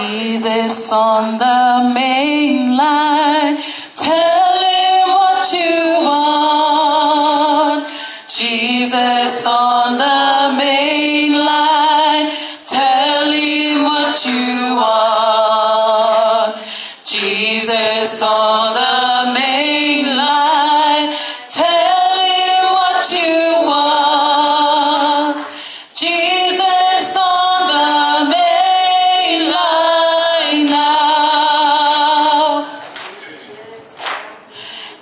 Jesus on the main line, tell him what you want. Jesus on the main line, tell him what you want. Jesus on the main line, tell him what you want. Jesus on the main line now.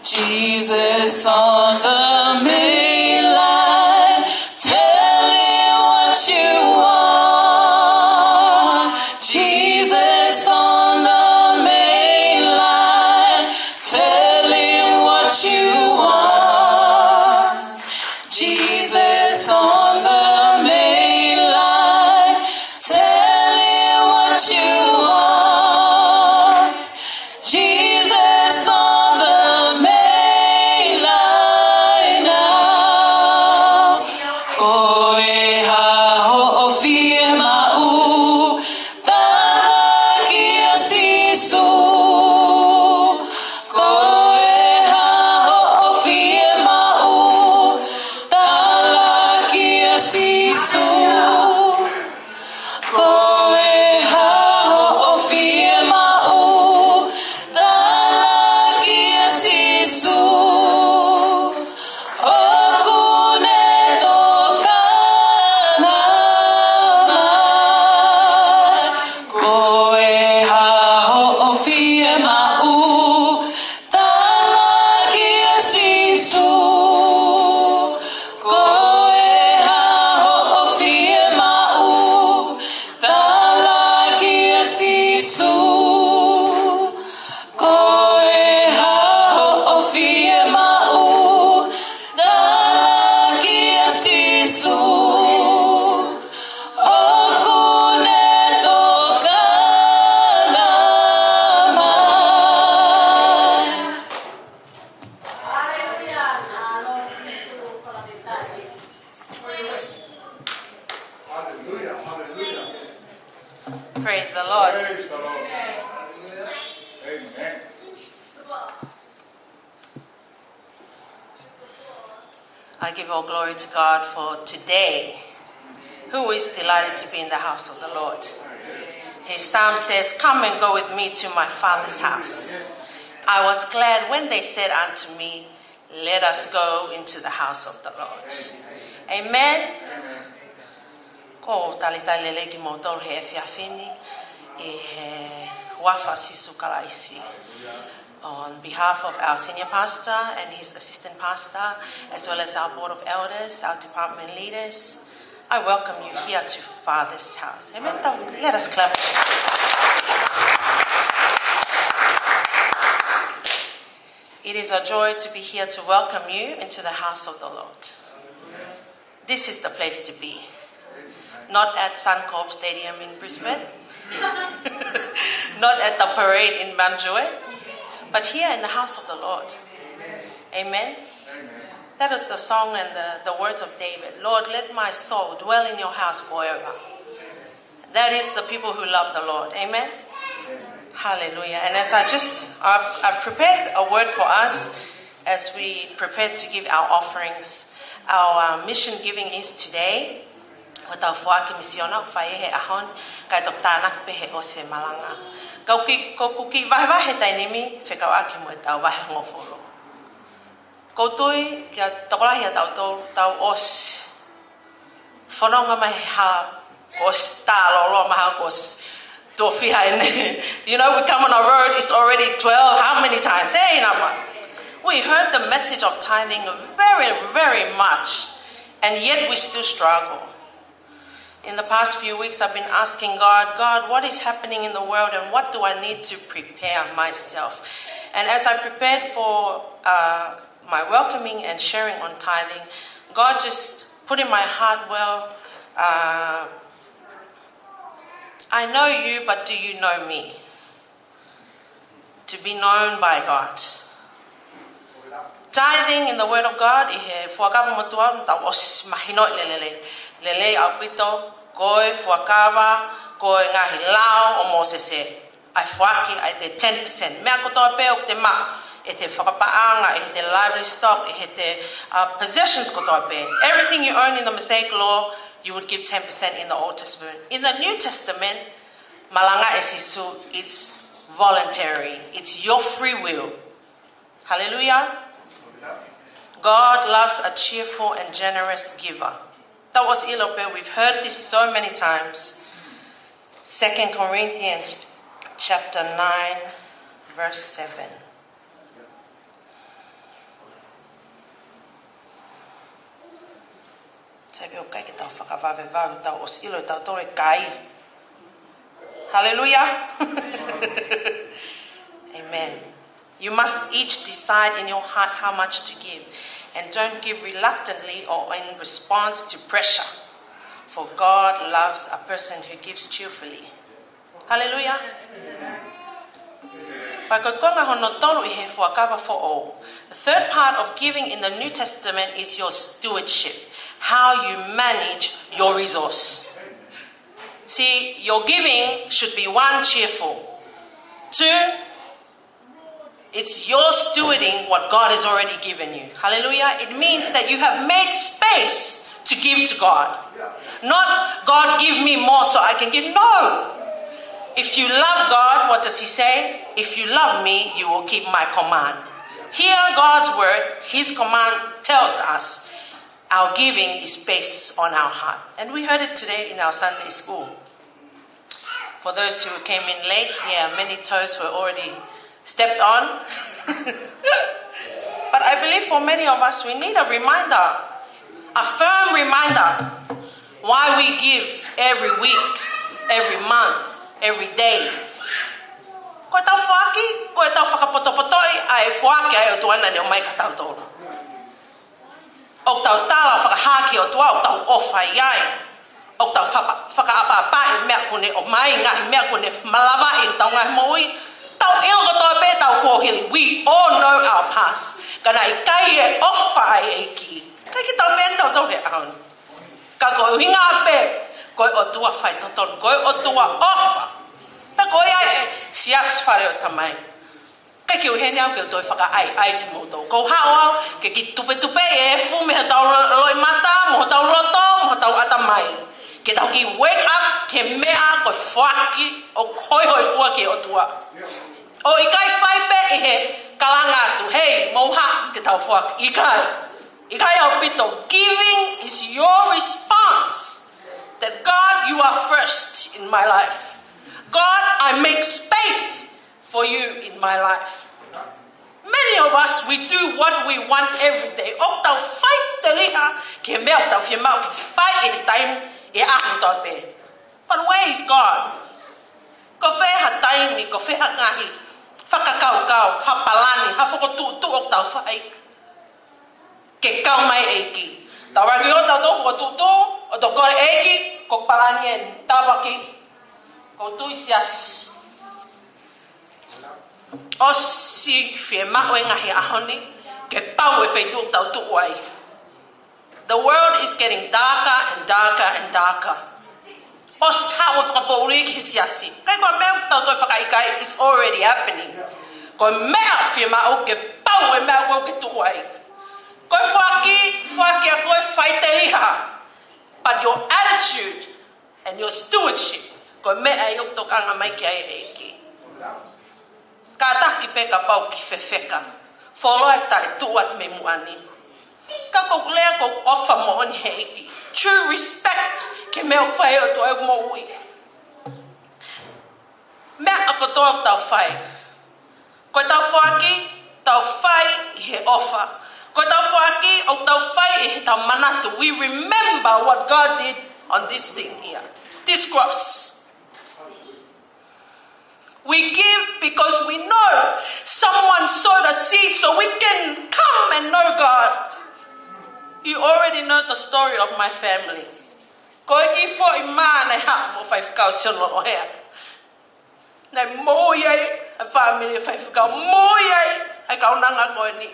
Jesus on the main line, tell him what you want. Jesus on the main line, tell him what you want. Jesus on the main line, tell him what you want. Jesus on the main line now. Koe ha'o'ofie ma'u, talakia sisu. Koe ha'o'ofie ma'u, talakia sisu. Koe ha'o'ofie ma'u, talakia sisu. Okune tokana mai. Koe ha'o'ofie ma'u, talakia sisu. Koe ha'o'ofie ma'u, talakia sisu. Koe ha'o'ofie ma'u, talakia sisu. Okune tokana mai. Hallelujah, hallelujah. Praise the Lord. Praise the Lord. Amen. I give all glory to God for today. Who is delighted to be in the house of the Lord? His psalm says, "Come and go with me to my Father's house." I was glad when they said unto me, "Let us go into the house of the Lord." Amen. Ko Talitali legi mo tolu he fiafini e he wafa sisu kalaisi. On behalf of our senior pastor and his assistant pastor, as well as our board of elders, our department leaders, I welcome you here to Father's house. Amen. Let us clap. It is a joy to be here to welcome you into the house of the Lord. This is the place to be. Not at Suncorp Stadium in Brisbane. Not at the parade in Banjue. But here in the house of the Lord. Amen. That is the song and the words of David. Lord, let my soul dwell in your house forever. That is the people who love the Lord. Amen. Hallelujah. And as I've prepared a word for us as we prepare to give our offerings. Our mission giving is today. With our Misiona, Faye Ahon, Kaitoptanak Pehe Ose Malanga. Kauki Vahe Tainimi, Fekawaki Muetau Vahe Mofolo. Kotoi, Kia Tokolahia Tau Os. Fononga Maha Os Talo Mahagos. You know, we come on a road, it's already 12. How many times? Hey, Nama. We heard the message of tithing very, very much, and yet we still struggle. In the past few weeks, I've been asking God, what is happening in the world and what do I need to prepare myself? And as I prepared for my welcoming and sharing on tithing, God just put in my heart, I know you, but do you know me? To be known by God. Tithing in the Word of God, lele apito, koe, fuakava, ko ngahi lao o Moses e ai whaki ai te 10%. Mea kotoa pe o te maa e te whakapaanga, e te livestock, e te possessions kotoa pe. Everything you own in the Mosaic law, you would give 10% in the Old Testament. In the New Testament, Malanga esisu, it's voluntary. It's your free will. Hallelujah. God loves a cheerful and generous giver. That was ilope. We've heard this so many times. 2 Corinthians chapter 9, verse 7. Hallelujah. Amen. You must each decide in your heart how much to give, and don't give reluctantly or in response to pressure, for God loves a person who gives cheerfully. Hallelujah. The third part of giving in the New Testament is your stewardship, how you manage your resource. See, your giving should be 1, cheerful. 2, it's your stewarding what God has already given you. Hallelujah. It means that you have made space to give to God. Not, God, give me more so I can give. No. If you love God, what does he say? If you love me, you will keep my command. Here, God's word, his command tells us our giving is based on our heart. And we heard it today in our Sunday school. For those who came in late, many toes were already stepped on. But I believe for many of us, we need a reminder, a firm reminder, why we give every week, every month, every day. Koe tau whaki, koe tau whakapotopotoi, ai whaki ai o tuana Neomai ka tau tōru. O tau tala whakahaki o tua, o tau ofa iai. O tau whakaapa i mea kone o mai ngahi mea kone malawa i tau ngahi moui. Tau ilo kotoa pe tau kōhili. We all know our past. Kana i kai e ofa ai eiki. Kai ki tau pe tau tau re aun. Ka koe hinga pe, koe o tua whai totonu, koe o tua ofa. Pe koe ai e sias whare o tamai. Kai ki uhene au ke o toi whaka ai ki moutou. Kou hao au, ke ki tupe e fu me tau loi mata, mo tau loto, mo tau atamai. Ke tau ki wake up, ke mea koe whaki, o koi hoi fuaki o tua. O i kai whai pe i he kalanga atu, hei, mouha, ke tau whaki, i kai. I kai au pito, giving is your response. That God, you are first in my life. God, I make space for you in my life. Many of us, we do what we want every day. O tau whai te liha, ke mea tau whia mau, ke whai e time, e ahu tau pe. But where is God? Ko wheha taimi, ko wheha ngahi, whakakau, hapalani, hawhakotu o tau whai. Ke kau mai eiki. Tau rangi o tau tō whakatutu, o tau kore eiki, ko palani e tawaki, ko tuisias. O si whie mao e ngahi ahoni, ke pau e whaitu tau tuuai. The world is getting darker and darker and darker. O sa o whakapouri ki siasi. Kai koe mea tau toi whakaikai, it's already happening. Koe mea whie mao ke pau e mea koe ke tuuai. Koe whaki a koe whai te liha. But your attitude and your stewardship, koe mea i uktokanga mai ki ai eiki. Ka taki pe ka pau ki whewheka. Wholoa tai tuat me muani. Ka kou lea kou ofa mo oni he eiki. True respect ke mea whai o toi mo ui. Mea ako toa tau whai. Koe tau whaki, tau whai i he ofa. Koe tau whaki o tau whai i he tau manatu. We remember what God did on this thing here. This cross. We give because we know someone sowed a seed so we can come and know God. You already know the story of my family. Koe ki fo i mana ha mo fai whakau siono o hea. Nei mo iei a family fai whakau. Mo iei ai kaunanga koe ni.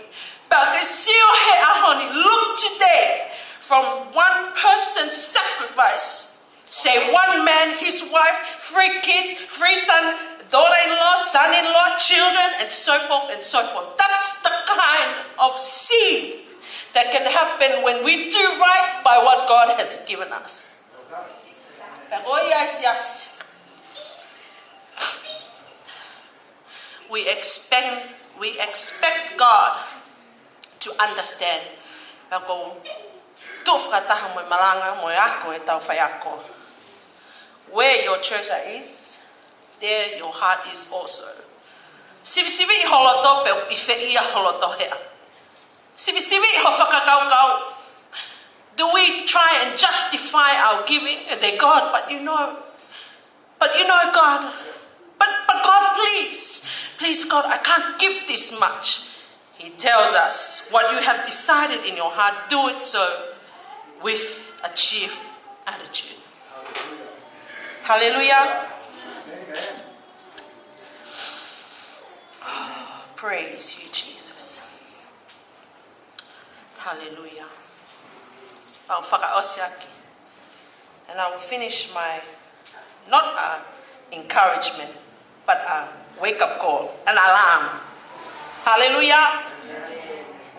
But ke sio he ahoni. Look today from one person's sacrifice. Say one man, his wife, free kids, free son, daughter-in-law, son-in-law, children, and so forth and so forth. That's the kind of seed that can happen when we do right by what God has given us. Oh, yes. We expect God to understand. Where your treasure is, there your heart is also. Do we try and justify our giving and say, God, but you know, God, but God, please, God, I can't give this much. He tells us, what you have decided in your heart, do it so with a cheerful attitude. Hallelujah. Oh, praise you, Jesus. Hallelujah. And I will finish my, not encouragement, but a wake-up call, an alarm. Hallelujah.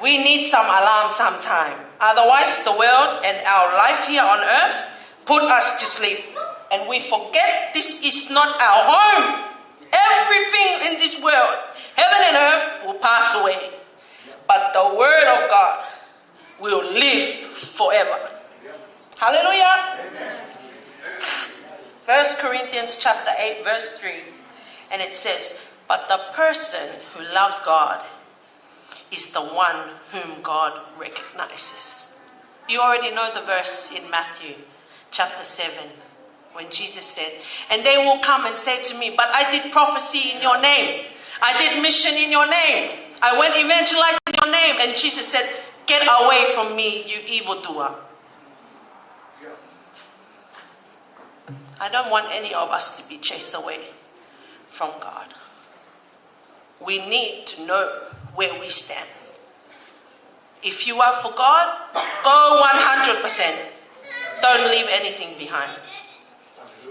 We need some alarm sometime. Otherwise, the world and our life here on earth put us to sleep. And we forget this is not our home. Everything in this world, heaven and earth, will pass away. But the word of God will live forever. Hallelujah. Amen. 1 Corinthians chapter 8 verse 3. And it says, but the person who loves God is the one whom God recognizes. You already know the verse in Matthew chapter 7 when Jesus said, and they will come and say to me, but I did prophecy in your name. I did mission in your name. I went evangelize in your name. And Jesus said, get away from me, you evildoer. I don't want any of us to be chased away from God. We need to know where we stand. If you are for God, go 100%. Don't leave anything behind.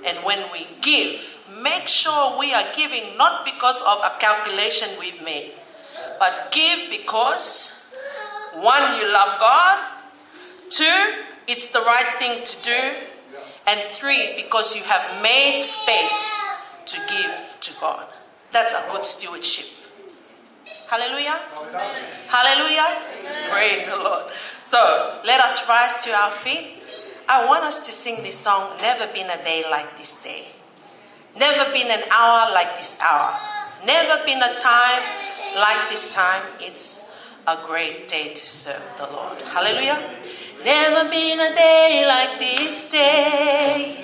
And when we give, make sure we are giving not because of a calculation we've made, but give because, 1, you love God, 2, it's the right thing to do, and 3, because you have made space to give to God. That's a good stewardship. Hallelujah. Hallelujah. Praise the Lord. So let us rise to our feet. I want us to sing this song, Never Been a Day Like This Day. Never been an hour like this hour. Never been a time like this time. It's a great day to serve the Lord. Hallelujah. Never been a day like this day.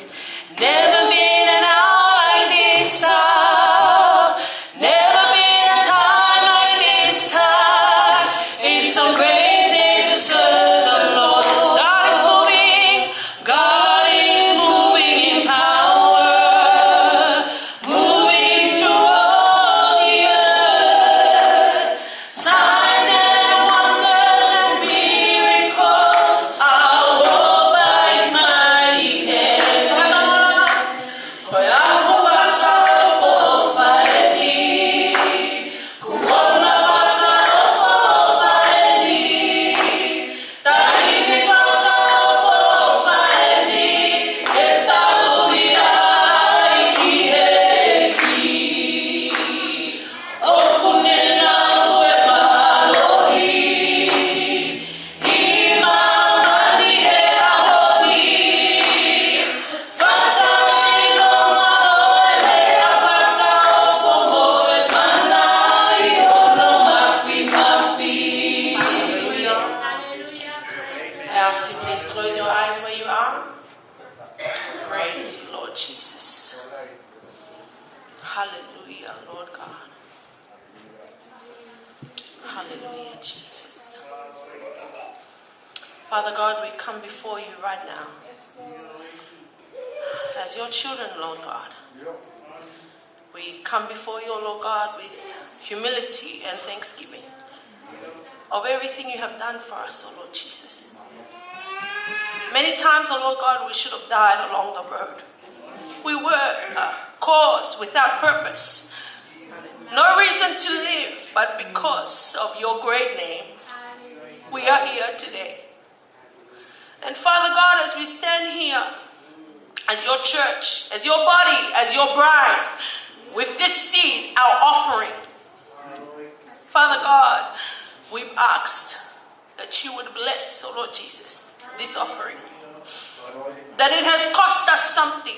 Never been an hour like this hour. Never been a time like this time. It's a great day to serve the Lord. God is moving. God is moving in power. Moving through all the earth. Signs and wonders and miracles are wrought by His mighty hand. Hallelujah, Lord God. Hallelujah, Jesus. Father God, we come before you right now as your children, Lord God. We come before you, Lord God, with humility and thanksgiving of everything you have done for us, oh Lord Jesus. Many times, oh Lord God, we should have died along the road. we were a cause without purpose, no reason to live, but because of your great name, we are here today. And Father God, as we stand here, as your church, as your body, as your bride, with this seed, our offering, Father God, we've asked that you would bless, oh Lord Jesus, this offering. That it has cost us something.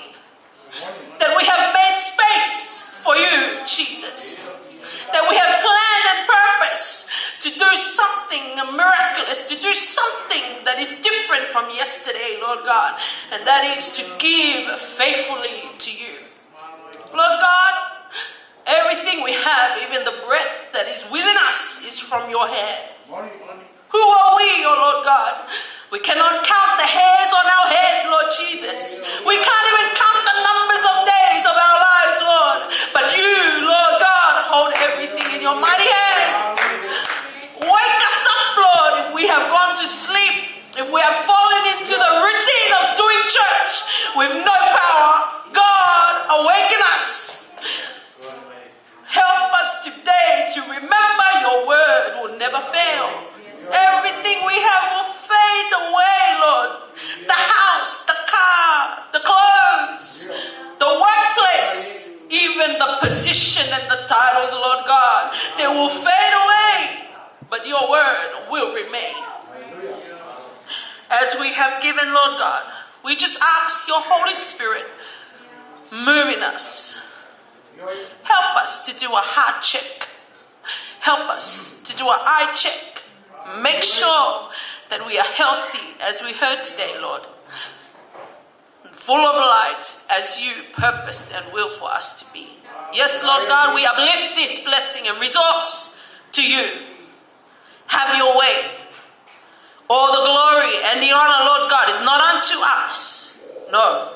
That we have made space for you, Jesus. That we have planned and purpose to do something miraculous, to do something that is different from yesterday, Lord God. And that is to give faithfully to you. Lord God, everything we have, even the breath that is within us, is from your hand. Who are we, oh Lord God? We cannot count the hairs on our head, Lord Jesus. We can't even count the numbers of days of our lives, Lord. But you, Lord God, hold everything in your mighty hand. Wake us up, Lord, if we have gone to sleep, if we have fallen into the routine of doing church with no power. God, awaken us. Help us today to remember your word will never fail. Everything we have will fade away, Lord. The house, the car, the clothes, the workplace, even the position and the titles, Lord God, they will fade away, but your word will remain. As we have given, Lord God, we just ask your Holy Spirit move in us. Help us to do a heart check. Help us to do an eye check. Make sure that we are healthy, as we heard today, Lord. Full of light as you purpose and will for us to be. Yes, Lord God, we uplift this blessing and resource to you. Have your way. All the glory and the honor, Lord God, is not unto us. No,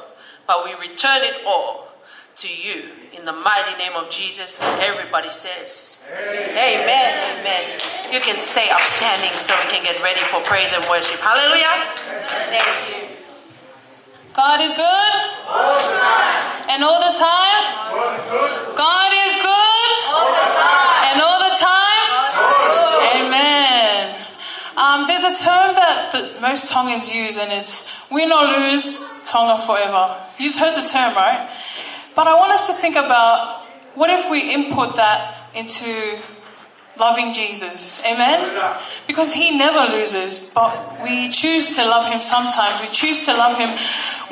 but we return it all to you in the mighty name of Jesus. And everybody says, amen, amen. You can stay upstanding so we can get ready for praise and worship. Hallelujah. Thank you. God is good. And all the time. God is good. And all the time. Amen. There's a term that most Tongans use, and it's win or lose, Tonga forever. You've heard the term, right? But I want us to think about, what if we input that into loving Jesus? Amen? Because he never loses, but we choose to love him sometimes. We choose to love him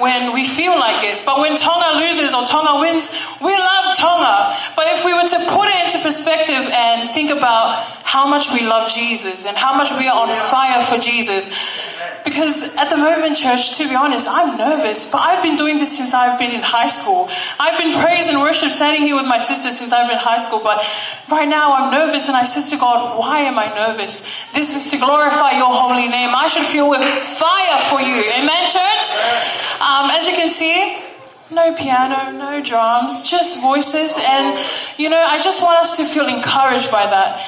when we feel like it. But when Tonga loses or Tonga wins, we love Tonga. But if we were to put it into perspective and think about how much we love Jesus and how much we are on fire for Jesus. Because at the moment, church, to be honest, I'm nervous, but I've been doing this since I've been in high school. I've been praise and worship standing here with my sister since I've been in high school, but right now I'm nervous, and I said to God, why am I nervous? This is to glorify your holy name. I should feel with fire for you. Amen, church? As you can see, no piano, no drums, just voices, and I just want us to feel encouraged by that.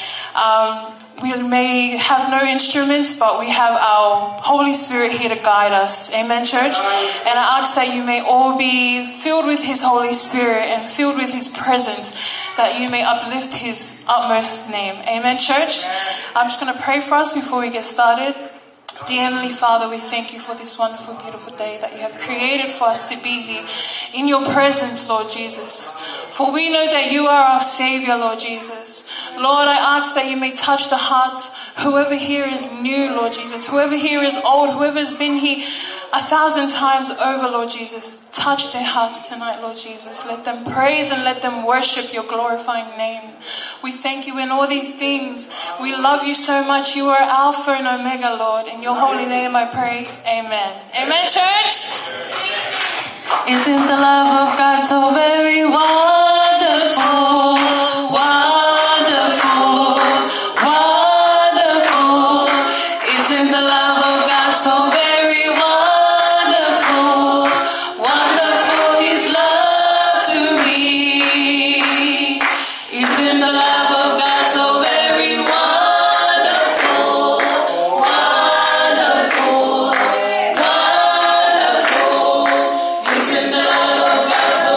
We may have no instruments, but we have our Holy Spirit here to guide us. Amen, church? And I ask that you may all be filled with his Holy Spirit and filled with his presence, that you may uplift his utmost name. Amen, church? I'm just going to pray for us before we get started. Dear Heavenly Father, we thank you for this wonderful, beautiful day that you have created for us to be here in your presence, Lord Jesus. For we know that you are our Savior, Lord Jesus. Lord, I ask that you may touch the hearts. Whoever here is new, Lord Jesus. Whoever here is old. Whoever has been here 1,000 times over, Lord Jesus. Touch their hearts tonight, Lord Jesus. Let them praise and let them worship your glorifying name. We thank you in all these things. We love you so much. You are Alpha and Omega, Lord. In your holy name I pray. Amen. Amen, church? Isn't the love of God so very wonderful? Wonderful. Wonderful. Isn't the love of God so very wonderful? Wonderful his love to me. Isn't the love of God so very wonderful? Wonderful. Wonderful. Isn't the love of God so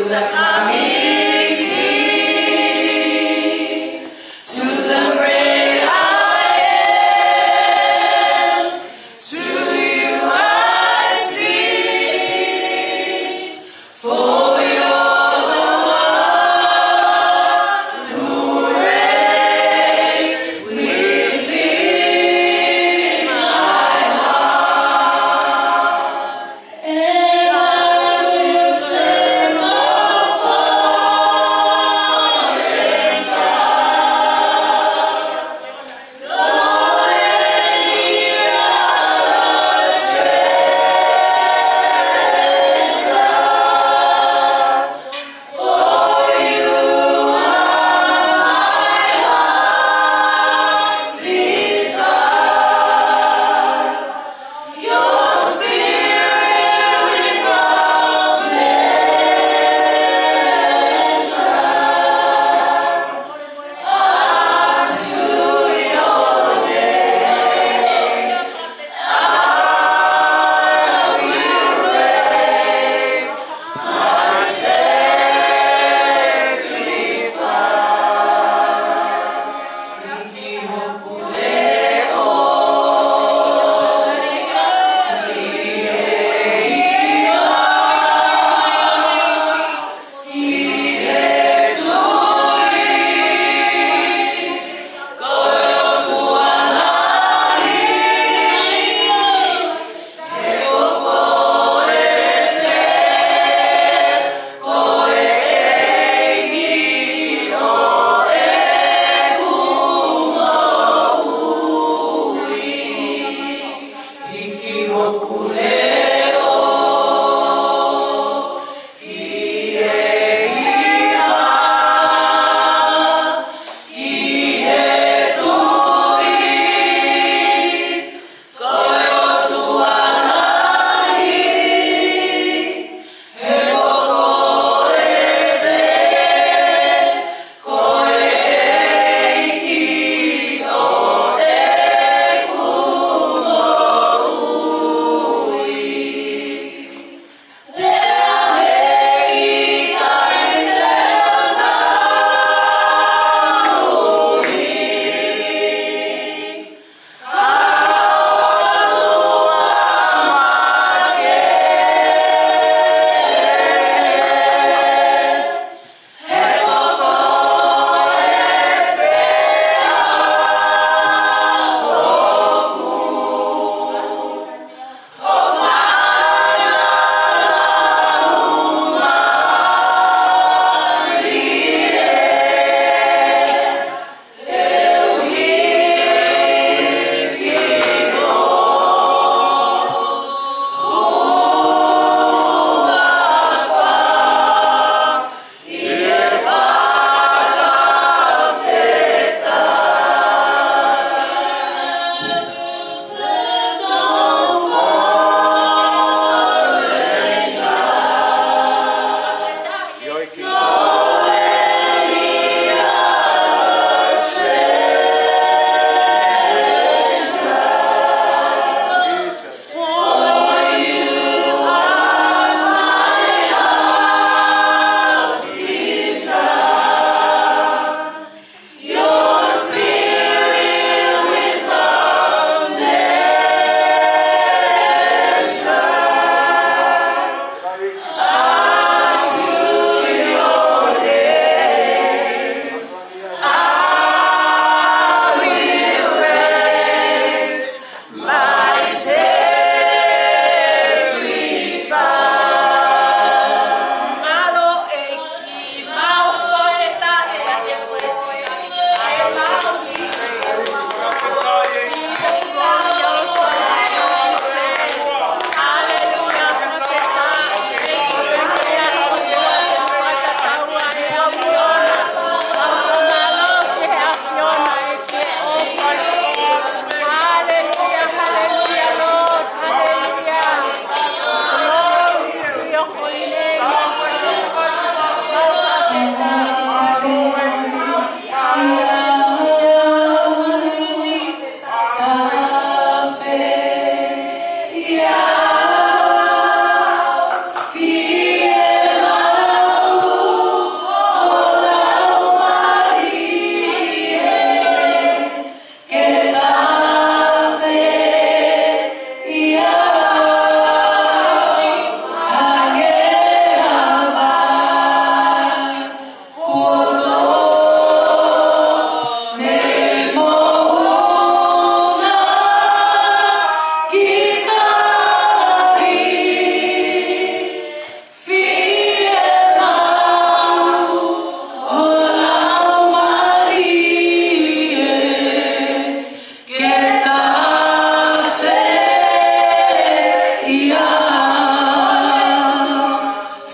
the coming King, to the great I am, to you I sing, for you're the one who reigns within my heart, and I will stand my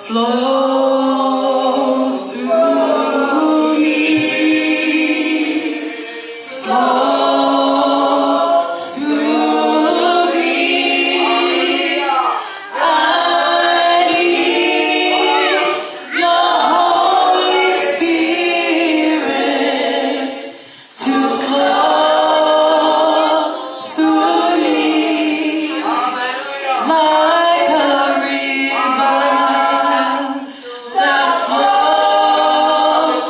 Flow through me. Flow through me. I need your Holy Spirit to flow through me like a river that flows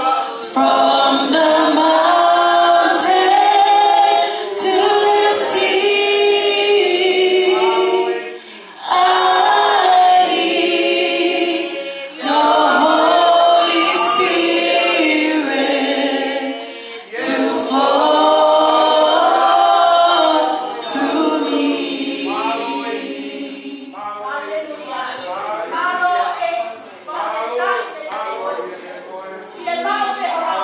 from the mountain to the sea. I need your Holy Spirit to flow through me.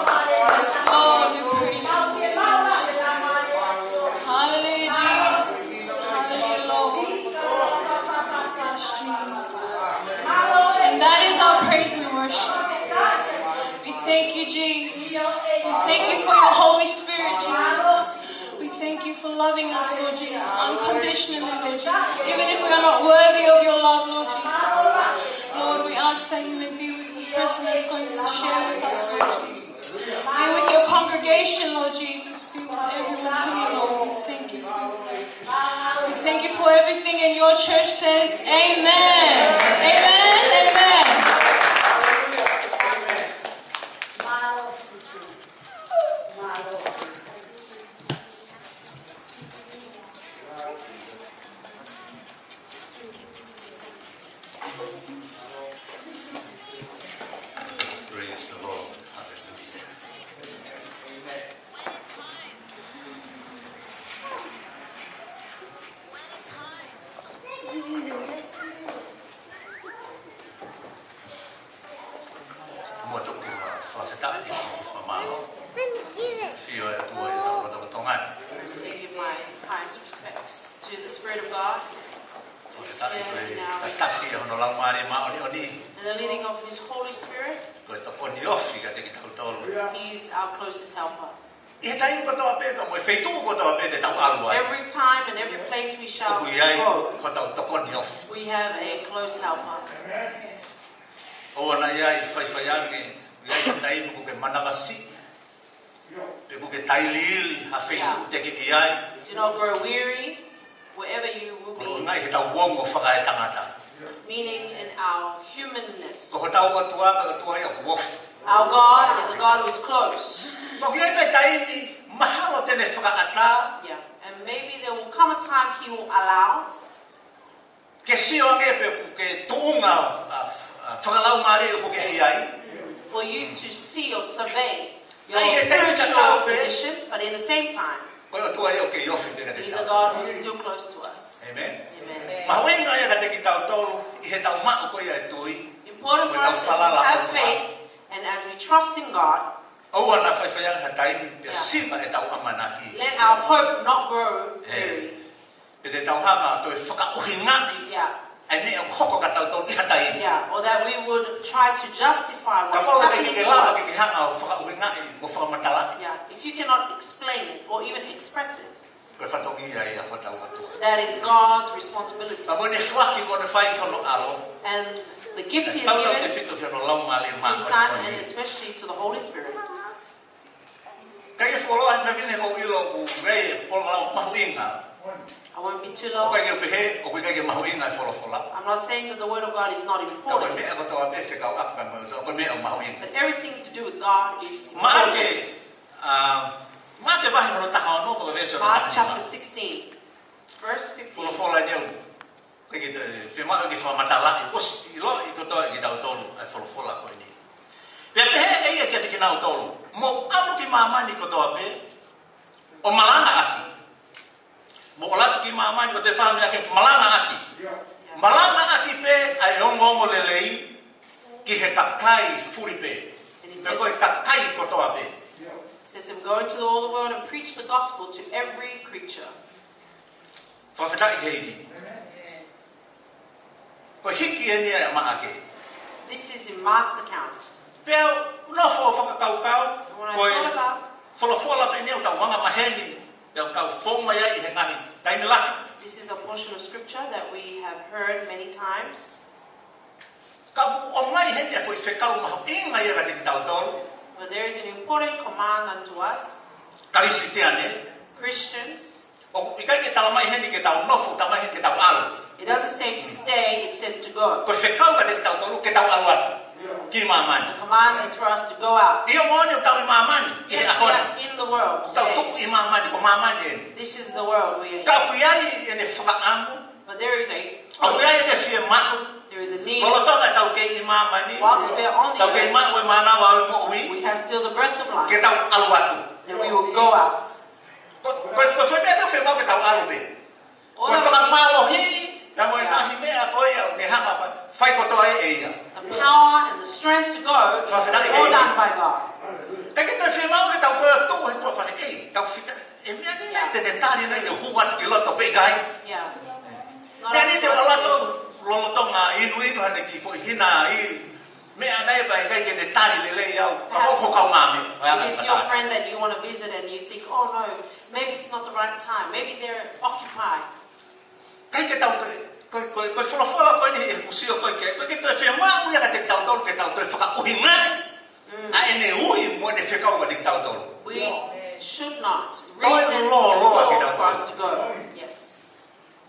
Lord, we praise you. Hallelujah, Jesus. Hallelujah, Lord. Yes, Jesus. And that is our praise and worship. We thank you, Jesus. We thank you for your Holy Spirit, Jesus. We thank you for loving us, Lord Jesus, unconditionally, Lord Jesus. Even if we are not worthy of your love, Lord Jesus. Lord, we ask that you may be with the person that's going to share with us, Lord Jesus. Be with your congregation, Lord Jesus. Be with everyone here, Lord. We thank you for your word. We thank you for everything, and your church says, Amen. Amen. Amen. Praise the Lord. Hallelujah. Moto ko fakahoko mamalo. Sione tuoi tau tongan. I give my highest respects to the Spirit of God Talitali taki ono lang mari ma oni and the leading of His Holy Spirit. ko ta poni ofi ka te kita tolu. He is our closest helper. E tai ko to ape ka mo feitu ko to ape te tau alwa. Every time and every place we shall Ko iai go, ko tau to poni ofi. we have a close helper. O na iai fai ange iai ka tai ko ke managasi. Te ko ke tailili ha feitu te ke iai. Do not grow weary wherever you will Ko be, ngai ta wongo whakae tangata. meaning in our humanness. Ko tau o tua ia ko wof. Our God is a God who is close. Ko kia pe taini mahalo tene whakaata. Yeah. And maybe there will come a time He will allow Ke sio nge pe ku ke tunga whakalau mare ko ke iai. for you to see or survey your Ai, spiritual position, but in the same time, Ko o tua ia ke yofi te He is a te. God who is still close to us. Amen. Amen. Mawenga ia ka te ki tau tolu i he tau maa ko ia tui. Important for us is to have faith, and as we trust in God, Au ana whaiwhaianga ka taimi pe sipa e tau amanaki. let our hope not grow weary. Pe te tau hanga toi whakauhingati. Yeah. Ai ne o hoko ka tau tolu i ha taimi. Yeah. Or that we would try to justify Ka what's pau happening ke to lava ke us. hanga o whakauhingati mo whakamatala. Yeah. If you cannot explain it or even express it, Ko whatoki ia ho tau atu. that is God's responsibility. Pa mo ne whaki ko ne whai kono alo. And the gift He Tau has tau te given whito ke no lau mali His maa Son koni. and especially to the Holy Spirit. Kai wholoa me vine ho ilo ku vei pola mahuinga. I won't be too O long. kai ke pehe, o kai ke mahuinga e wholofola. I'm not saying that the Word of God is not Tau important, me ako tau ape se kau akpa mo, tau me o mahuinga. but everything to do with God is Maa important. ke bahi hono taha ono ko vese o Mark taha chapter 16, verse 15. Wholofola niau. Kai ke te whima ke whamatala i os i lo i kotoa i tau tolu e wholofola ko ini. Pea pehe e ia kia te kinau tolu. Mo amu ki mamani kotoa pe, o malanga aki. Mo olatu ki mamani ko te whanau ake malanga aki. Malanga aki pe ai ongo lelei ki he kakai furi pe. And he Me koe kakai kotoa pe. says him, go into all the world and preach the gospel to every creature. Whawhetai heini. Ko hiki e nia e maa ke. in Mark's account. Pero no fo fakakau When I koi thought about, fola pe neu tau wanga maheni tau kau fonga ia I he ngahi taini laki. this is a portion of scripture that we have heard many times. Kau o mai heni a foi fekau mahu inga ia ka te tau tolu. But there is an important command unto us, Karisitiane. Christians. O ikai ke tala mai heni ke tau nofu tau mai heni ke tau alu. It doesn't say to stay, it says to go. Ko fekau ka te tau tolu ke tau alu atu. Ki The mamani. command is for us to go out. Ia moni o tau I mamani. Yes, I we ahona. are in the world Tau today. tuku I mamani ko mamani eni. This is the world we are in. Kau kuiai ene whakaamu. But there is a Au kuiai ene fie matu. there is a need. Lolo toka tau ke I mamani. Whilst we are on the Tau ke earth, ma we mana wa mo ui. we have still the breath of life, Ke tau alu atu. and we will go out. Ko foi me fe mo ke tau alu be. Ko All of toka the malo hi. Ta mo na hi me a koi au ne hama fai ko toa e ia. power and the strength to go is all done by God. Ka ke te fe mo ke tau ko tu he ko fa ke. Tau fika e me ni na te detali na i huwa ki loto pe gai. Yeah. Not Nani te only- ala to lolo to nga inu hane ki fo hina I me anai ba kai ke detali le le yau ka ko ka mame. If it's your friend that you want to visit and you think, oh no, maybe it's not the right time, maybe they're occupied. Kai ke tau ko fola ko ni e kusio ko ke te fe ma u ya te tau tol ke tau te fa u hina a ene ui mo ne fe ka o te tau tol. We should not Go reason and law, for get out. us to go. Yes.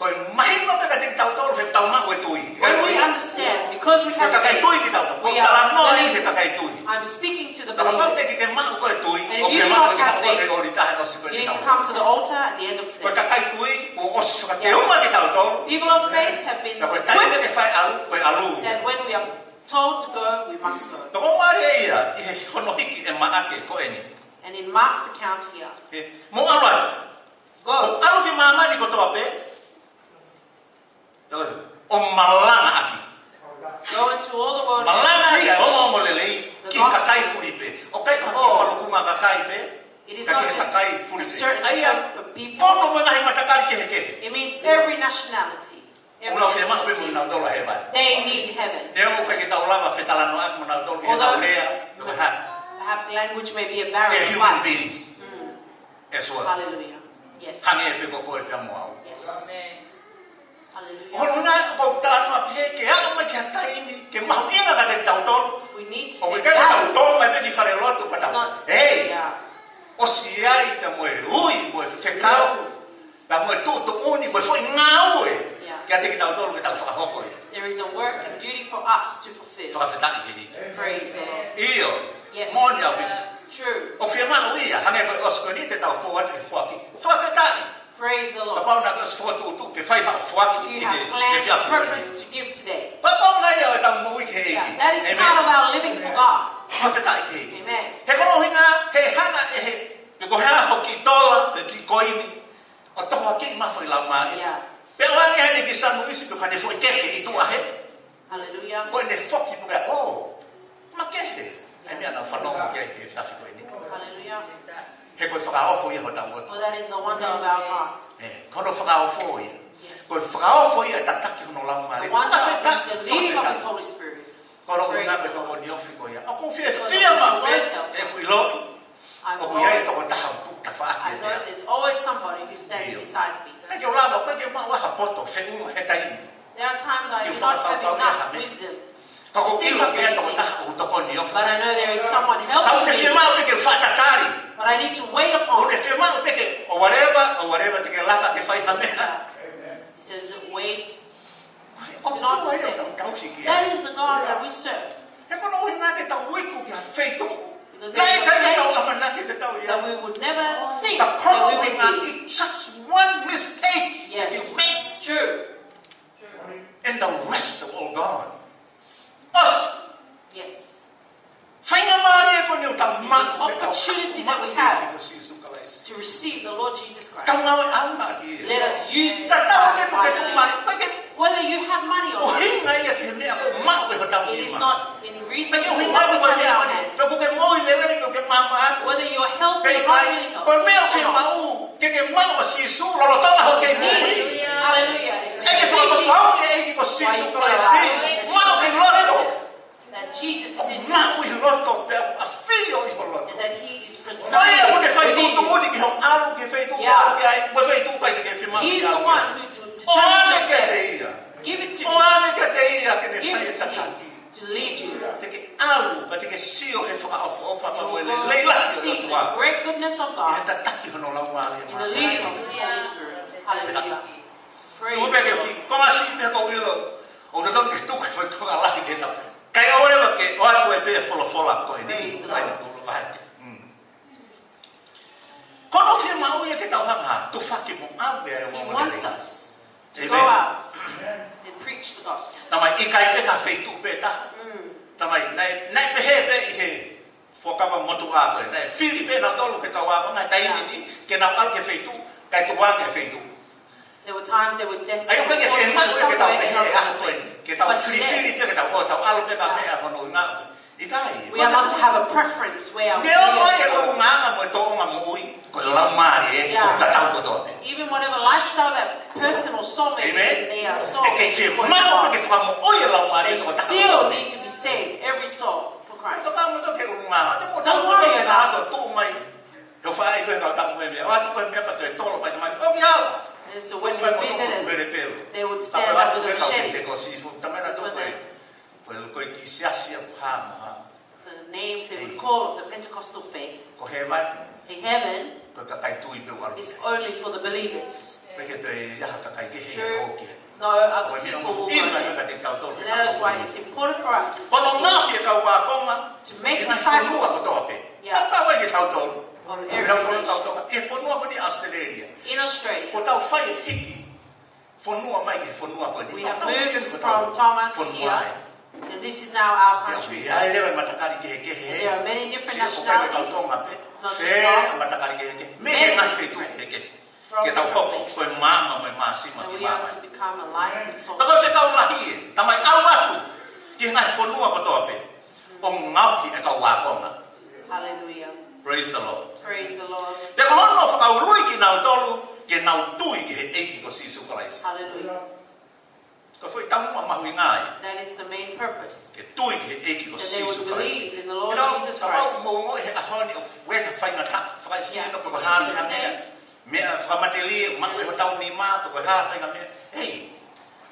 Ko mai no pe ka te tau tol fe tau ma we tui. When we understand, because we Ka have kai faith, tui ki tau. Ko we tala no are ai believers. ka kai tui. I'm speaking to the Ka pa te believers. ki ke ma ko tui And o if you fe do ma not ko have ka faith, o ri ta no si ko You ni need tau. to come to the altar at the end of Ko today. ka kai tui o os ka te o ma ki tau tol. People of faith have been Ka ko tai equipped ke fai alu ko alu. that when we are told to go, we must go. Ko mari e ia I he hono hiki e ma ake ko eni. And in Mark's account here, Mo alu. go. Alu ki mama ni ko toa pe. O malanga aki. Go into all the world. Malanga and ia preach. o mo lelei ki kakai furi pe. O kai ka falu kunga kakai pe. It is Ka not ki just kakai furi a pe. certain Aia group of people. fono mo ngai matakari ke heke. It means every nationality. Every Una fe mas pe mo ethnicity. na dola he ba. They need heaven. Ne o ka ki tau lava fetala no ak mo na dola he Although- tau lea. No ha. Perhaps language may be a Ke barrier. human But, beings. As well. hallelujah. Yes. Hangi e pe ko ko e pe mo au. Yes. Hallelujah. Hono na ko tala no api ke a ma ki hatai ni ke mau ina ka te tau tol. We need to O take ke ka tau that. tol mai pe ki fare lotu pa It's tau. not, Hey. yeah. O si ai ta mo e ui, mo e whekau, ta mo e tūtu uni, mo e whoi ngau e. Yeah. Kia te ki tau tolu ke tau whakahoko e. There is a work and duty for us to fulfill. Whakawhetaki ke hiki. Praise the Lord. Iyo, Yes. mōni au pita. True. O whia maa uia, hange koe osko ni te tau whuat e whuaki. Whakawhetaki. Praise the Ka Lord. pau na koe whuatu ke whai hau whuaki You ki have te plans whia and whia. purpose to give today. Ka pau ngai au e tau mui ke hiki. Yeah, that is part of our living for God. Whakawhetaki ke hiki. Amen. He kono hinga, he hana e he. Te ko hea hoki tola, te ki koini. O toha ki mawhoi lau mai. Yeah. Pe wangi hene ki sanu isi pe kane foi keke I tu ahe. Hallelujah. Ko ne foki tu ga ma keke. E mea na whanonga keke e whiawhi koe ni. Hallelujah. He koe whakaofo I ho tau For otu. that is the wonder of our God. Kono whakaofo I. Yes. Koe whakaofo I e tataki hono lau The mare. wonder of the leading of His Holy Spirit. Kono unga me toko ni ofi koe ia. Ako fia fia ma pe. E kui loki. I'm O kui ai always, toko taha puta I whaaki e know tea. there's always somebody who's standing beside me. Peke o lava, peke ma waha poto, se unga he taimi. There are times I You do not follow have how enough God wisdom, Kako kilo ke toko taha o toko ni ofi. but I know there is someone Tau helping te me. fia mau peke whatakari. But I need to wait O upon te it. fia mau peke o whatever te ke laka te whai hamea. He says, wait. O tau ai o tau tau si kia. That is the God that we serve. He kono ui nā te tau wiku ki a wheitu. Because Nai there's a kai te tau place amana ki te tau that ia. we would never think The that problem we with would that be. is just one mistake Yes. you make True. and the rest are all gone. Us, Yes. whainga maari e kone o tau maku The opportunity that we have si sukalaisi. to receive the Lord Jesus Christ. Tau ngau e au mā ki e. Let us use this Ta tau ke time puke tuku wisely. mari. Pake Whether you have money o or not, hinga ia ki he mea ko maku e ho tau it ki is ma. not in reason Pake o to hinga what ko we koe have in mea our mani. hand. Tau ke moi lele ko ke mama atu. Whether you're healthy Kei or not kai, really ko healthy. mea ke or not. mau, ke mau o sisu, lolo tonga ho ke Need mui. it. Hallelujah. It's E ke the whakapau teaching ke e ki ko sisu kalaisi. Mau ke loto. that Jesus loto pe a fio I loto. And that He is Mai presiding o ke fai within tu you. moni ki ho alu ke fai tu ke ai mo fai tu kai ke firma. He's the one who O ane determines ke your te steps. ia. Give it to O Him. ane ke te ia ke ne Give fai it to tataki. Him to lead you. Te ke alu ka te ke sio e whaka o whaka You mo will le go leila and ki see o the tua. great goodness of I God he tataki hono lau mali. in the leading of His Holy Spirit. Hallelujah. Praise Tu the pe ke Lord. ki konga si me ko ilo. O te tonga ke tuka fai konga lahi ke tau. Kai ore wa ke o aku e pe fola ko e ni. Praise the Ai Lord. ko lo vai. Kono firma o ia ke tau hanga. Tu whaki mo ave e He o wants mo us to go Amen. out and preach the gospel. Tamai I kai pe ka fai tu pe ta. Tamai nai pe he pe I he whakawa motu a koe. Nai whiri pe na tolu ke kau a ngai tai ni ke nau al ke fai tu. Kai tu wang ke fai tu. There were times they were destined Ai o ke for ke mas ke tau pe he a somewhere. koe. Ke tau whiri pe ke tau o tau alu pe ka me a kono ngā. I kai. We are not to have a preference where we Neomai e are. o ngā mo to o ngui. Ko lau mare e ko ta tau ko to. Even whatever lifestyle that person or soul may be, Amen. they are so E ke se mau ke whamu o ia lau mare they ko ta still tau. need to be saved, every soul for Christ. To ka mo to ke o ngā. Te mo tau mo ke na to tu mai. Yo fai ko ka tau me me. Wa tu ko me pa to e tolo mai mai. O kia. And so when we visited, they would stand Apa under tu the ke shade. te ko si fu tamai na to ko. Ko ko ki sia sia ha. The names they would call of the Pentecostal faith. Ko he mai. In heaven Ko ka kai tu I pe wa. is only for the believers. Pe ke te ya ka kai ke he Sure. ho ki. No other Ko mi people mo will I mai go. ka te tau to. And that is why it's important for us Ko no na pe ka wa ko ma. to make Ina fonua ko disciples to pe. Yeah. Apa wa ye tau to. of Ina ko every tau nation. to. E fonua ko ni Australia. In Australia, Ko tau fai hiki. Fonua mai e fonua ko ni. we have moved from Thomas here, and this is now our country. Ya ele matakari ke ke he. There are many different Si ko ka tau nationalities. to ma pe. Not Se just matakari ke ke. Me he mai fe tu ke ke. Ke tau ko ko mama mai ma si ma And ki we are mama. to become a light and salt. Tako se kau mahi, tamai au watu. Ki ngai fonua ko to pe. O ngau ki e kau wa ko ma. Hallelujah. Praise the Lord. Praise the Lord. Te kono whakaurui ki nau tolu, ke nau tui ki he eiki ko sisu Christ. Hallelujah. Ko foi tamu a mahui ngai, That is the main purpose. ke tui ki he eiki ko That they would sisu Christ. believe in the Lord Ino, Jesus ka Christ. mau mo he ahoni o weka whainga ta, whai sino ko hapi ha mea. Mea whamateli, mako e tau ni mā, ko ha whainga mea. Hey,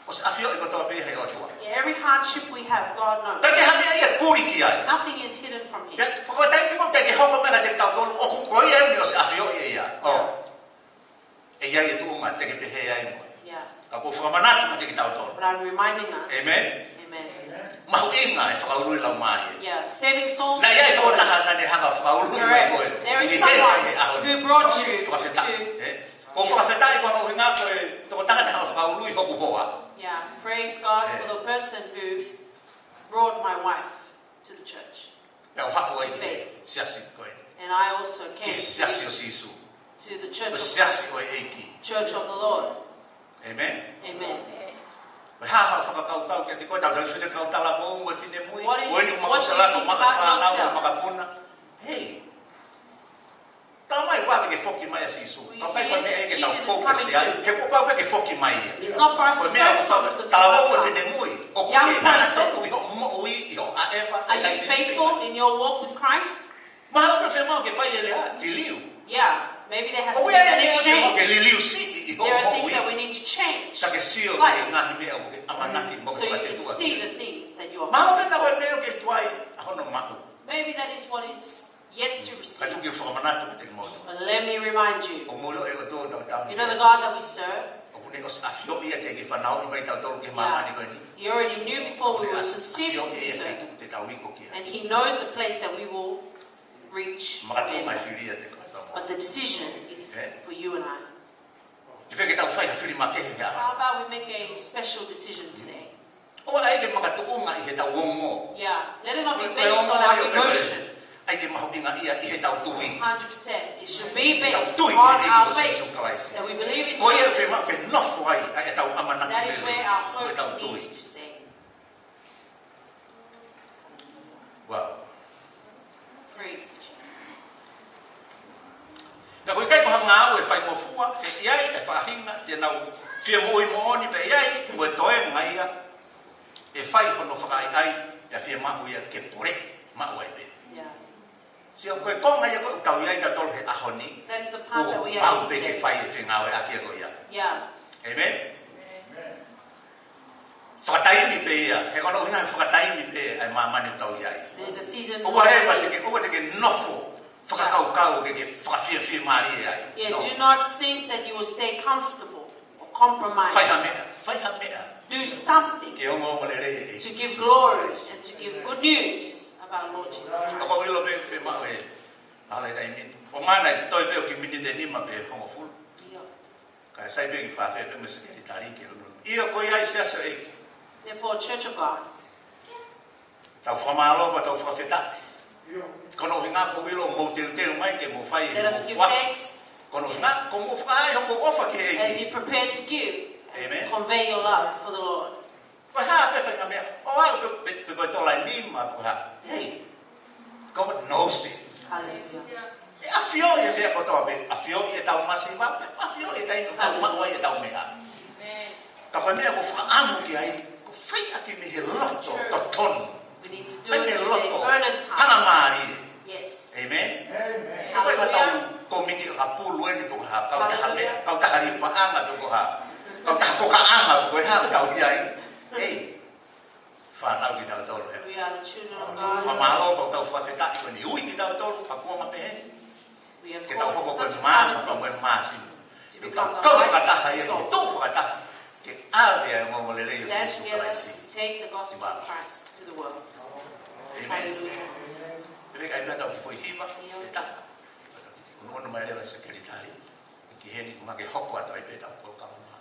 o se afio e ko toa pe he o tua. Yeah, every hardship we have, God knows. Taki ha mea ia kuri ki ai. Nothing is hidden from Him. Ko tai mo te ke hoko mena te tau tolu, o ko ia ni o se afio ia. Oh. E ia e tu ma te ke pe he ai mo. Yeah. Ka ko whakamanatu ma te ki tau tolu. But I'm reminding us. Amen. Amen. Mahu inga e whakaurui lau mai. Yeah. Saving souls. Na ia e tō naha na ne hanga whakaurui mai koe. Correct. There is someone who brought you Whakawheta. to. O whakawheta i kono uringa koe tō taha ne hanga whakaurui hoku hoa. Yeah. Praise God for the person who brought my wife to the church. Pea o hako ai ke siasi koe. And I also Ke came siasi o sisu. to the church O of siasi koe eiki. Church of the Lord. Amen. Amen. Koe haha whakakaukau ke te koe tau whine kautala mō mō whine mui. What is- Koe ni what do you umakusala think no maka about whanau yourself? no maka puna. Hey. Tau mai wā ke foki mai a sisu. Tau kai koe mea e ke tau Jesus is focus coming ia. soon. Ke kupau ke foki mai ia. It's not for us to Koe mea focus on because tala of mō the whine time. mui. O Young ke nana person. tōku i ho mo ui i ho a ewa. Are you faithful in your walk with Christ? Maha ka whemau ke whai ele a, ki liu. Yeah. Maybe there has to O be ea an e ke exchange. li liu si i ho There are mo things ui. that we need to change. Ta ke sio Right. ke ngahi mea o ke amanaki mo So ke you whate can tua. see the things that you are. Maha pena koe mea ke tuai a hono mahu. Maybe that is what is yet to Ka receive. tuki whakamanatu me te moto. But let me remind you. O molo e o tō tau tau. You know the God that we serve? O kune o afio ia te ke whanau i mai tau tolu ke mamani koe ni. He already knew before we were Afio conceived ia to e serve. whaitu te tau wiko kia. And He knows the place that we will reach. Makatu mai whiria te koe tau. But the decision is for you and I. Ki wheke tau whai a whiri ma kehe kia. How about we make a special decision today? O ai ke makatu unga i he tau wongo. Yeah. Let it not be based on our emotion. Ai ke mahu inga ia i he tau tui. 100%. It should be He tau based tui on ke our ko faith. Jesu Christ. That we believe in Ko ia Jesus. whema ke nofo ai a he tau amanaki That is where our Ko tau hope tui. needs to stay. Wow. Praise Jesus. Na koe kai ko hanga au e whai mo fua, e iai e whahinga, te nau whia mo i mo oni pe iai, mo e toe ngai ia, e whai hono whakai ai, e whia mahu ia ke pore, mawaipe. Yeah. Sio koe konga ia koe tau ia ta tol he ahoni. That's the part that we Au are pe in ke today. fai fe ngawe akia ko ia. Yeah. Amen. Whakatai ni pe ia. He kono hina whakatai ni pe ai mamani tau ia. There's a season. O wale fa te ke nofo. Whakakau ke whakawhia mari ai. Yeah, do not think that you will stay comfortable or compromise. Fai ha mea. Do something Ke ongo le re. to give glory and to give good news about Lord Jesus Christ. Ko ilo be fe ma e. Ale dai min. O mana toi be ki min de ni ma be hongo ful. Yeah. Ka sai be ki fa fe be mes ki tari ke no. Io ko ia sia so e. Therefore, Church of God, Ta fa ma lo ba ta fa fe ta. Kono hinga ko wilo mo te mai ke mo fai. let us give thanks Kono hinga ko mo fai ho ko ofa ke as e. you prepare to give and Amen. convey your love for the Lord. Ko ha pe fa me. O wa pe ko to la ni ma ko ha. Hey. God knows it. Hallelujah. A fio e le ko to be. A fio e tau masi ma. A fio e dai no tau ma wa e tau me a. Amen. Ka ko me ko fa amu ki ai. Ko fai ati me he loto to ton. We need to do Fai it me in loto. a earnest Hana time. mari. Yes. Amen. Amen. Apa yang tahu komiti rapul ni tu ha kau dah ambil kau dah hari paang tu ha kau dah kokaang tu ha kau dia eh fana kita tahu We are the children of kau God. famalo kau tahu fafeta ni ui kita tahu aku ma pe We have kita kau called kau such ma promises kau buat masih to kau become kau the kata right hai soul. tu kata ke ada yang mau lele Stand Yesus together Kristus to take the gospel of Christ to the world. amen Hallelujah. jadi kita tahu foi hiba kita no mai le secretary ki heni ma ke hoko ato ai peta ko ka ma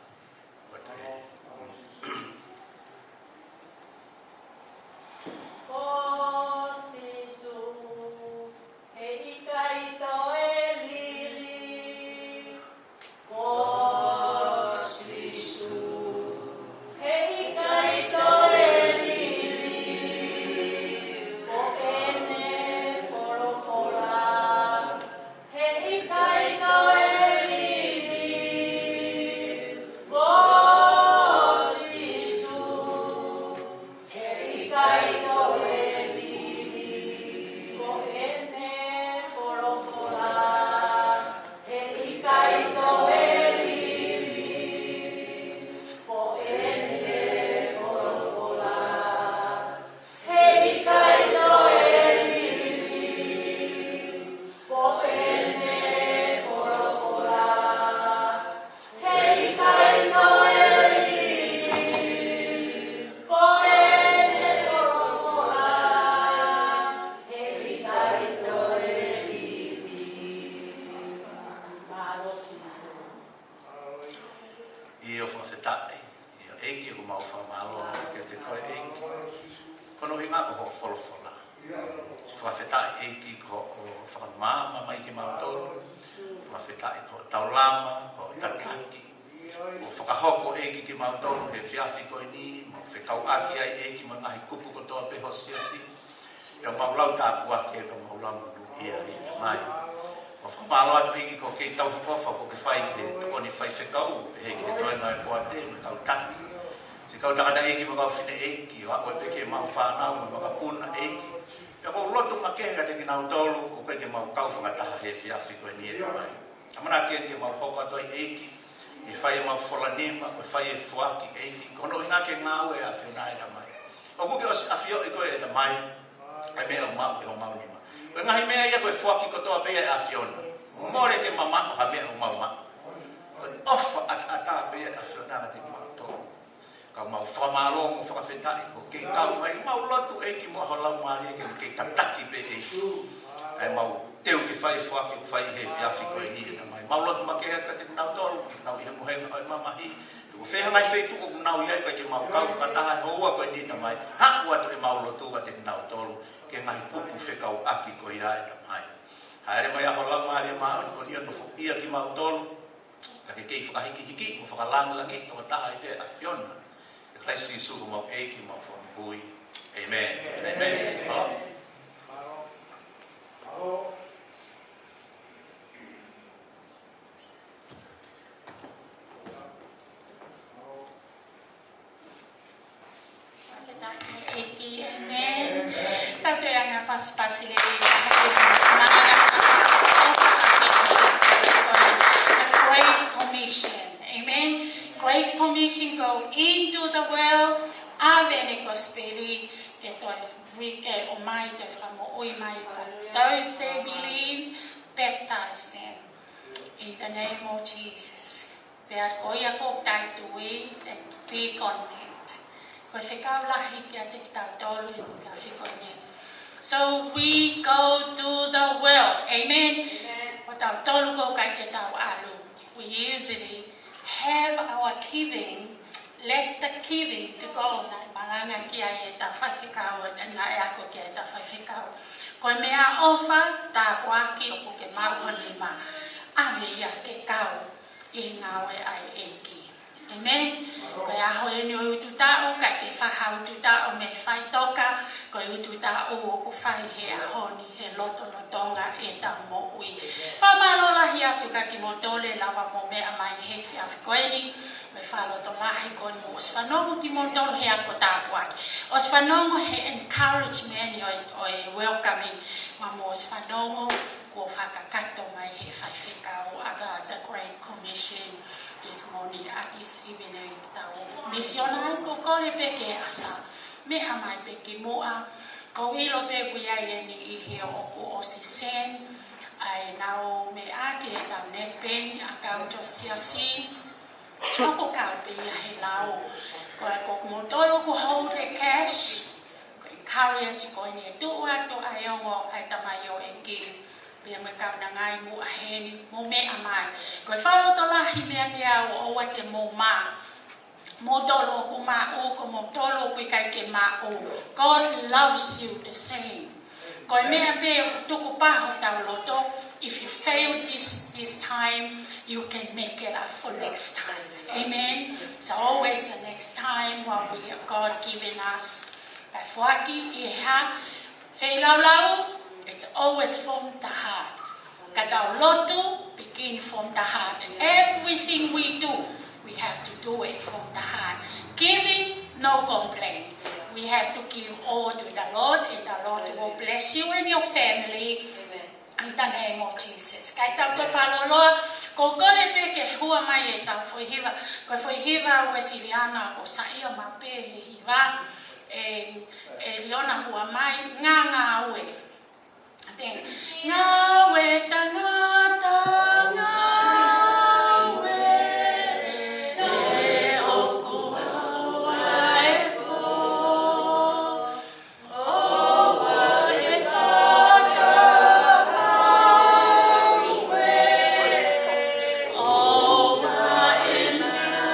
io fa fettai io e che come fa malo che te coi e quando vi ma ho folo fola fa fettai e che ko fa mama mai che ma to fa fettai ko taulama ko tatati o fakahoko e ki ma to e fiafi ko ni mo fe kau aki ai e ki ma ai kupu ko to pe hosiasi yo ma lau ta ku aki ko ma lau no ia mai o fa malo atu i ko ke tau ko fa ko fai ke ko ni fai fe kau he ke to na ko ate kau tak si kau tak ada e ki ma ko fine e ki wa ko pe ke ma fa na mo ka pun e ki yo ko lotu ma ke ka te ki na tolu ko ke ma kau fa ta he fiafi ko ni e mai amana ke ma ko to e ki e fai ma fola nema o fai e fuaki e ni kono ina ke ngau e afio na ina mai o ku ke afio e ko e ta mai ai me o ma ni ma o ngai me ia ko e fuaki ko to pe e afio no more ke mama ha me o ma ofa ata pe e afio na te ma to ka ma fa ma lo fa feta ko ke ka mai ma lotu e ki mo hola ma ke ke kataki pe e ai ma teu ke fai fuaki ko fai he fiafi ko ni ina mai maulot makea ka te nau tolu nau ia mohenga ai mama hi ko feha mai feitu ko nau ia ka ke mau kau ka taha hoa ko ni tamai haku atu e maulotu ka te nau tolu ke ngai pupu fe kau aki ko ia e tamai haere mai ako lau maari maa ko ia no ia ki mau tolu ka ke kei whakahiki hiki mo whakalang langi to taha i te afiona e Christ Jesu mau eiki mau whampui amen amen Amen. Tao tôi ăn paspasile Great Commission. Amen. Great Commission, go into the world. Avene gospeli ke toi rike o mai te framo oi mai ka. Those they believe, baptize them in the name of Jesus. Pea koia ko tai tui and be content. Ko whikau lahi kia te tau tolu ka whikone. So we go to the world. Amen. O tau tolu ko kai te tau alu. We usually have our giving, let the giving to go. Malanga kia e ta whawhikau, na e ako kia e ta whawhikau. Koe mea ofa, ta waki o ke maua lima. Awe ia ke kau, i ngawe ai eki. Amen. Koe aho e ni o utu tau, kai ke whahau tu tau me whai toka, koe utu tau o ku whai he ahoni, he loto lotonga e tau mo ui. Whamalola hi atu ka ki mo tole lawa mo mea mai he whiawhikoeni, me whaloto lahi koe mo. Os whanongo ki mo tole he ako tāpu aki. Os whanongo he encouragement o e welcoming. Mamo os whanongo ko whakakato mai he whaiwhikau aga the Great Commission. This morning at this evening tau Misiona ko kore peke asa me amai peke moa ko ilo pe kuia ni ihe o ko osisen ai nao me ake na nepen account siasi ko ka pe he lao ko motolo ko hold the cash ko encourage ko ni tu ato ayongo ai tamayo enki pia me ka na ngai mu aheni mo me amai ko falo to lahi me dia o wate mo ma mo tolo ko ma o ko mo tolo ko kai ke ma o. God loves you the same. Ko me ape to ko pa ho ta loto. If you fail this time, you can make it up for next time. Amen. It's always the next time what we have God given us. Ka fuaki e ha fe lau. It's always from the heart. Kadau loto begin from the heart. And everything we do, we have to do it from the heart. Giving, no complaint. We have to give all to the Lord, and the Lord will bless you and your family. In the name of Jesus. Kai tau koe whaloloa, ko kore pe ke hua mai e tau whoihiwa. Koe whoihiwa ue siriana ko saia ma pe he hiwa. E riona hua mai, ngā ue. Ngawe tangata ngawe te oku hawa e ko owa e whakahawe owa e mea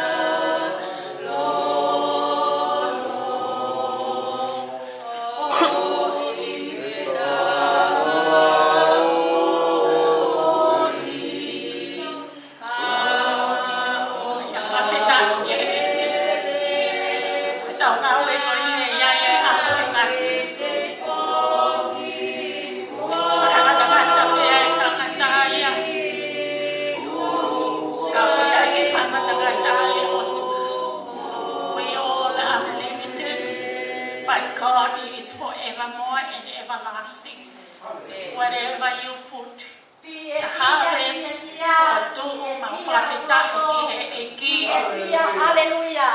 God is forevermore and everlasting. Whatever you put, the harvest, hallelujah.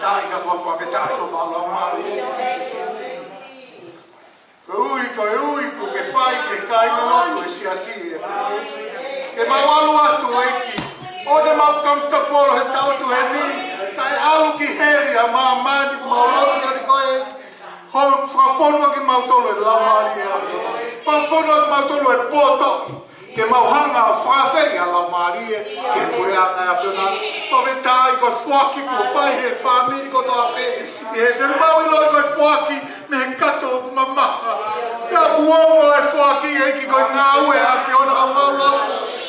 whafetai ka kua whafetai ko wala mari. Koe ui ko ke whai ke kai ka roto e siasi e. Ke mawalu atu eki. O te mau kamta polo he tau tu he ni. Tai alu ki heri a maa mani ku mau roto kari koe. Ho whafonua ki mau tolo e lau mari e. Whafonua ki mau tolo e poto. Ke mau hanga a whawhei a lau mari e. Ke kore a ngai a whina. Whawhetai ko whaki ko whai he whamiri ko toa pe. I he whina mau i loi ko whaki me he kato ku mamaha. Ka uomo e whaki e ki ko ngā ue a whiona a waulo.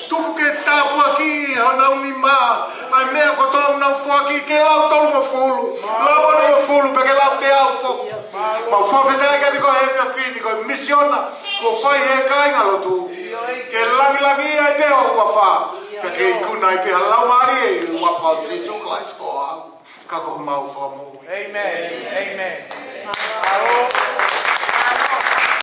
Tuku ke tāpua ki hau nau ni mā. Ai mea ko tōu nau whaki ke lau tolu ma fulu. Lau anu ma fulu pe ke lau te au whoku. Mau whawhetai ka ko he mea whini ko Misiona. Ko whai he kāinga lotu. Ke langi ai pēo ua whā. Ka ke ikuna i pēha lau mari e i ua whā Jesus Christ ko au. Ka ko mau whamu. Amen. Amen.